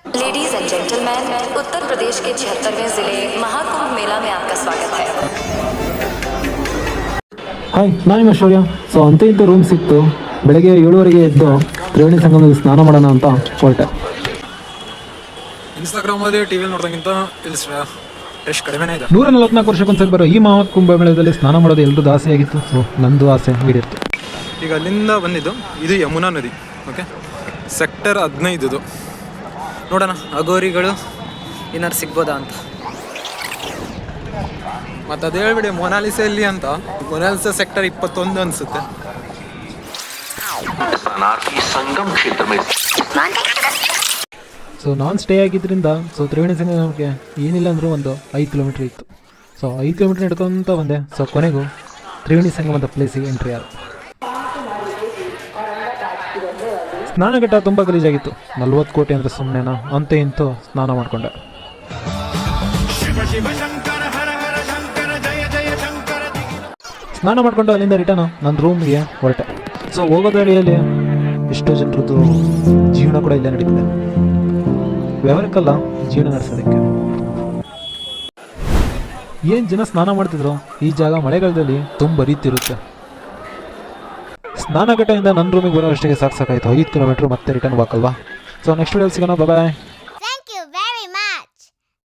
Ladies and gentleman, Uttar Pradesh के 76वें जिले महाकुंभ मेला में आपका स्वागत है। ಹಾಯ್, ನಾನು ನಿಮ್ಮ ಶೌರ್ಯ. ಸೊ ಅಂತ ಇಂಥ ರೂಮ್ ಸಿಕ್ತು. ಬೆಳಗ್ಗೆ 7:30ಗೆ ಎದ್ದು ತ್ರಿವೇಣಿ ಸಂಗಮದಲ್ಲಿ ಸ್ನಾನ ಮಾಡೋಣ ಅಂತ ಹೊರಟೆ. ಇನ್ಸ್ಟಾಗ್ರಾಮಲ್ಲಿ ಟಿವಿಲಿ ನೋಡ್ದಂಗಿಂತ ಇಲ್ಲಿ ಎಷ್ಟು ಕಡಿಮೆನೇ ಇದೆ. 144 ವರ್ಷಕ್ಕೊಂದ್ಸರಿ ಬರೋ ಈ ಮಹಾಕುಂಭ ಮೇಳದಲ್ಲಿ ಸ್ನಾನ ಮಾಡೋದು ಎಲ್ಲರದ್ದು ಆಸೆ ಆಗಿತ್ತು. ಸೊ ನಂದು ಆಸೆ ಈಡೇರಿತ್ತು. ಈಗ ಅಲ್ಲಿಂದ ಬಂದಿದ್ದು ಇದು ಯಮುನಾ ನದಿ. ಓಕೆ, ಸೆಕ್ಟರ್ 15 ಇದು. ನೋಡೋಣ ಅಗೋರಿಗಳು ಏನಾರು ಸಿಗ್ಬೋದಾ ಅಂತ. ಮತ್ತು ಅದು ಹೇಳ್ಬಿಡಿ ಮೊನಾಲಿಸಾ ಎಲ್ಲಿ ಅಂತ. ಮೊನಾಲಿಸಾ ಸೆಕ್ಟರ್ 21 ಅನಿಸುತ್ತೆ. ಸೊ ನಾನು ಸ್ಟೇ ಆಗಿದ್ದರಿಂದ ತ್ರಿವೇಣಿ ಸಂಗಮಕ್ಕೆ ಏನಿಲ್ಲ ಅಂದರೂ ಒಂದು 5 ಕಿಲೋಮೀಟ್ರ್ ಇತ್ತು. ಸೊ 5 ಕಿಲೋಮೀಟ್ರ್ ನಡ್ಕೊತ ಬಂದೆ. ಸೊ ಕೊನೆಗೂ ತ್ರಿವೇಣಿ ಸಂಗಮದ ಪ್ಲೇಸಿಗೆ ಎಂಟ್ರಿ ಆದ. ಸ್ನಾನಘಟ್ಟ ತುಂಬ ಗಲೀಜಾಗಿತ್ತು. 40 ಕೋಟಿ ಅಂದರೆ ಸುಮ್ಮನೆನಾ ಅಂತ ಇಂತೂ ಸ್ನಾನ ಮಾಡಿಕೊಂಡೆ. ಸ್ನಾನ ಮಾಡಿಕೊಂಡು ಅಲ್ಲಿಂದ ರಿಟರ್ನ್ ನನ್ನ ರೂಮ್ಗೆ ಹೊರಟೆ. ಸೊ ಹೋಗೋದ್ರಲ್ಲಿ ಎಷ್ಟೋ ಜನರದ್ದು ಜೀವನ ಕೂಡ ಇಲ್ಲೇ ನಡೀತಿದೆ. ವ್ಯವಹಾರಕ್ಕಲ್ಲ, ಜೀವನ ನಡೆಸೋದಕ್ಕೆ. ಏನು ಜನ ಸ್ನಾನ ಮಾಡ್ತಿದ್ರು. ಈ ಜಾಗ ಮಳೆಗಾಲದಲ್ಲಿ ತುಂಬ ರೀತಿರುತ್ತೆ. ಸ್ನಾನಘಟ್ಟದಿಂದ ನನ್ನ ರೂಮಿಗೆ ಬರೋ ಅಷ್ಟಿಗೆ ಸಾಕಾಯ್ತು. 5 ಕಿಲೋಮೀಟ್ರ್ ಮತ್ತೆ ರಿಟರ್ನ್ ವಾಕಲ್ವಾ. ಸೊ ನೆಕ್ಸ್ಟ್ ವಿಡಿಯೋಲಿ ಸಿಗೋಣ. ಬಾಯ್.